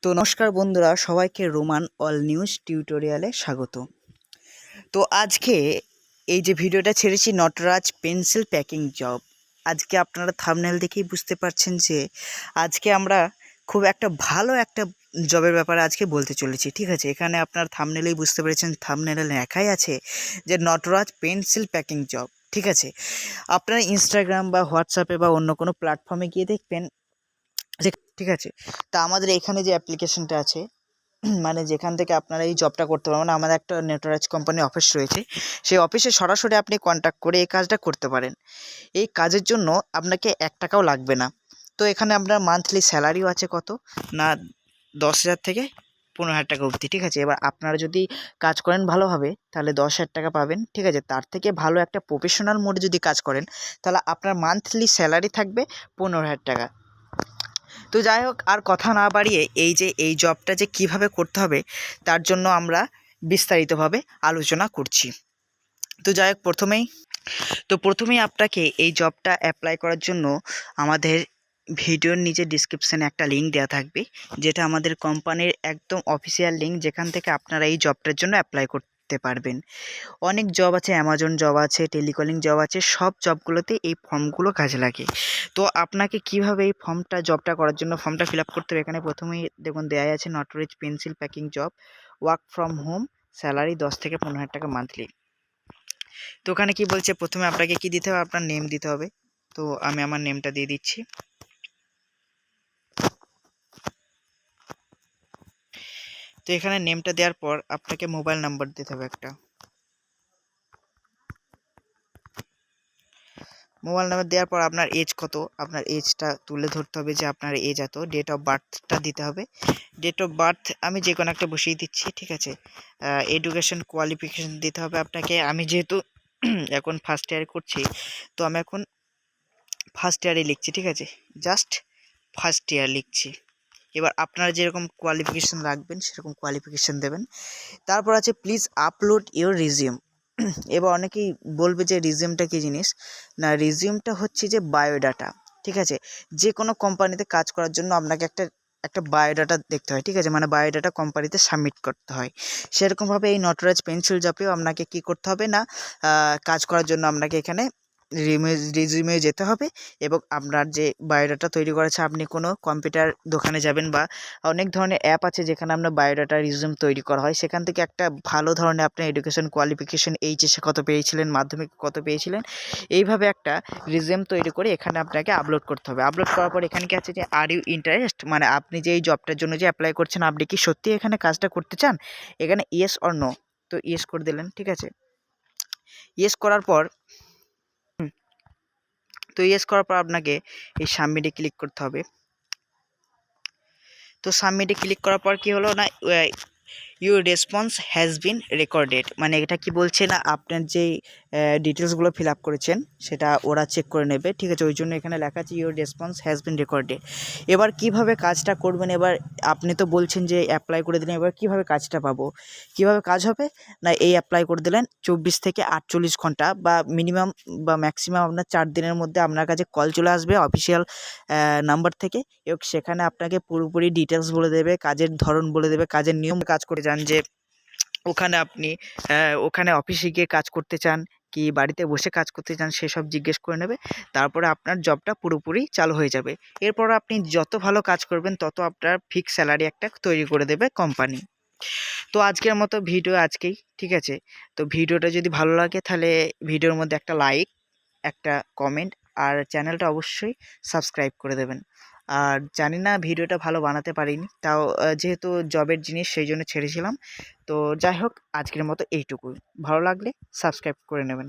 তো নমস্কার বন্ধুরা, সবাইকে রোমান অল নিউজ টিউটোরিয়ালে স্বাগত। তো আজকে এই যে ভিডিওটা ছেড়েছি নটরাজ পেন্সিল প্যাকিং জব, আজকে আপনারা থাম্বনেল দেখেই বুঝতে পারছেন যে আজকে আমরা খুব একটা ভালো একটা জবের ব্যাপারে আজকে বলতে চলেছি। ঠিক আছে, এখানে আপনার থাম্বনেলেই বুঝতে পেরেছেন, থাম্বনেলে লেখাই আছে যে নটরাজ পেন্সিল প্যাকিং জব। ঠিক আছে, আপনারা ইনস্টাগ্রাম বা হোয়াটসঅ্যাপে বা অন্য কোনো প্ল্যাটফর্মে গিয়ে দেখবেন যে, ঠিক আছে, তা আমাদের এখানে যে অ্যাপ্লিকেশনটা আছে মানে যেখান থেকে আপনারা এই জবটা করতে পারবেন, আমাদের একটা নেটওয়ার্ক কোম্পানি অফিস রয়েছে, সেই অফিসে সরাসরি আপনি কন্ট্যাক্ট করে এই কাজটা করতে পারেন। এই কাজের জন্য আপনাকে 1 টাকাও লাগবে না। তো এখানে আপনার মান্থলি স্যালারিও আছে কত না 10,000 থেকে 15,000 টাকা অবধি। ঠিক আছে, এবার আপনারা যদি কাজ করেন ভালোভাবে তাহলে 10,000 টাকা পাবেন। ঠিক আছে, তার থেকে ভালো একটা প্রফেশনাল মোডে যদি কাজ করেন তাহলে আপনার মান্থলি স্যালারি থাকবে 15,000 টাকা। তো যাই হোক, আর কথা না বাড়িয়ে এই জবটা যে কিভাবে করতে হবে তার জন্য আমরা বিস্তারিতভাবে আলোচনা করছি। তো যাই হোক, প্রথমেই আপনাকে এই জবটা অ্যাপ্লাই করার জন্য আমাদের ভিডিওর নিচে ডিসক্রিপশানে একটা লিঙ্ক দেওয়া থাকবে, যেটা আমাদের কোম্পানির একদম অফিসিয়াল লিঙ্ক, যেখান থেকে আপনারা এই জবটার জন্য অ্যাপ্লাই করতে পারবেন। অনেক জব আছে, অ্যামাজন জব আছে, টেলিকলিং জব আছে, সব জবগুলোতে এই ফর্মগুলো কাজে লাগে। তো আপনাকে কিভাবে এই জবটা করার জন্য ফর্মটা ফিল আপ করতে হবে, এখানে প্রথমেই দেখুন দেওয়া আছে Nataraj pencil packing job, work from home, salary 10 থেকে 15,000 টাকা মান্থলি। তো ওখানে কি বলছে, প্রথমে আপনাকে কি দিতে হবে, আপনার নেম দিতে হবে। তো আমি আমার নেমটা দিয়ে দিচ্ছি। তো এখানে নেমটা দেওয়ার পর আপনাকে মোবাইল নাম্বার দিতে হবে একটা। মোবাইল নাম্বার দেওয়ার পর আপনার এজ কত, আপনার এজটা তুলে ধরতে হবে যে আপনার এজ এত। ডেট অফ বার্থটা দিতে হবে। ডেট অফ বার্থ আমি যে কোনো একটা বসিয়ে দিচ্ছি। ঠিক আছে, এডুকেশন কোয়ালিফিকেশান দিতে হবে আপনাকে। আমি যেহেতু এখন ফার্স্ট ইয়ারে করছি, তো আমি এখন ফার্স্ট ইয়ারে লিখছি। ঠিক আছে, জাস্ট ফার্স্ট ইয়ার লিখছি। এবার আপনারা যেরকম কোয়ালিফিকেশান রাখবেন সেরকম কোয়ালিফিকেশান দেবেন। তারপর আছে প্লিজ আপলোড ইওর রিজিউম। এবার অনেকেই বলবে যে রিজিউমটা কী জিনিস। না, রিজিউমটা হচ্ছে যে বায়োডাটা। ঠিক আছে, যে কোনো কোম্পানিতে কাজ করার জন্য আপনাকে একটা বায়োডাটা দেখতে হয়। ঠিক আছে, মানে বায়োডাটা কোম্পানিতে সাবমিট করতে হয়। সেরকমভাবে এই নটরাজ পেন্সিল জবেও আপনাকে কি করতে হবে না, কাজ করার জন্য আপনাকে এখানে রিজিউমে যেতে হবে এবং আপনার যে বায়োডাটা তৈরি করেছে, আপনি কোনো কম্পিউটার দোকানে যাবেন বা অনেক ধরনের অ্যাপ আছে যেখানে আপনার বায়োডাটা রিজিউম তৈরি করা হয়, সেখান থেকে একটা ভালো ধরনের আপনার এডুকেশন কোয়ালিফিকেশান, এইচএসে কত পেয়েছিলেন, মাধ্যমিকে কত পেয়েছিলেন, এইভাবে একটা রিজিউম তৈরি করে এখানে আপনাকে আপলোড করতে হবে। আপলোড করার পর এখানে কি আছে যে আর ইউ ইন্টারেস্ট, মানে আপনি যে এই জবটার জন্য যে অ্যাপ্লাই করছেন, আপনি কি সত্যি এখানে কাজটা করতে চান, এখানে ইয়েস অর নো। তো ইয়েস করে দিলেন। ঠিক আছে, ইয়েস করার পর আপনাকে এই সাবমিটে ক্লিক করতে হবে। তো সাবমিটে ক্লিক করার পর কি হলো না, your response has been recorded, মানে এটা কি বলছে না, আপনার যেই ডিটেলসগুলো ফিল আপ করেছেন সেটা ওরা চেক করে নেবে। ঠিক আছে, ওই জন্য এখানে লেখা আছে your response has been recorded. এবার কিভাবে কাজটা করবেন, এবার আপনি তো বলছেন যে অ্যাপ্লাই করে দিলেন, এবার কিভাবে কাজটা পাবো, কিভাবে কাজ হবে না, এই অ্যাপ্লাই করে দিলেন 24 থেকে 48 ঘন্টা বা মিনিমাম বা ম্যাক্সিমাম আপনার 4 দিনের মধ্যে আপনার কাছে কল চলে আসবে অফিসিয়াল নাম্বার থেকে, এবং সেখানে আপনাকে পুরোপুরি ডিটেলস বলে দেবে, কাজের ধরন বলে দেবে, কাজের নিয়ম। কাজ করে যান যে ওখানে আপনি ওখানে অফিসে গিয়ে কাজ করতে চান কি বাড়িতে বসে কাজ করতে চান, সেসব জিজ্ঞেস করে নেবে। তারপরে আপনার জবটা পুরোপুরি চালু হয়ে যাবে। এরপর আপনি যত ভালো কাজ করবেন তত আপনার ফিক্স স্যালারি একটা তৈরি করে দেবে কোম্পানি। তো আজকের মতো ভিডিও আজকেই। ঠিক আছে, তো ভিডিওটা যদি ভালো লাগে তাহলে ভিডিওর মধ্যে একটা লাইক, একটা কমেন্ট আর চ্যানেলটা অবশ্যই সাবস্ক্রাইব করে দেবেন। আর জানি না ভিডিওটা ভালো বানাতে পারিনি, তাও যেহেতু জবের জিনিস সেই জন্য ছেড়েছিলাম। তো যাই হোক, আজকের মতো এইটুকুই। ভালো লাগলে সাবস্ক্রাইব করে নেবেন।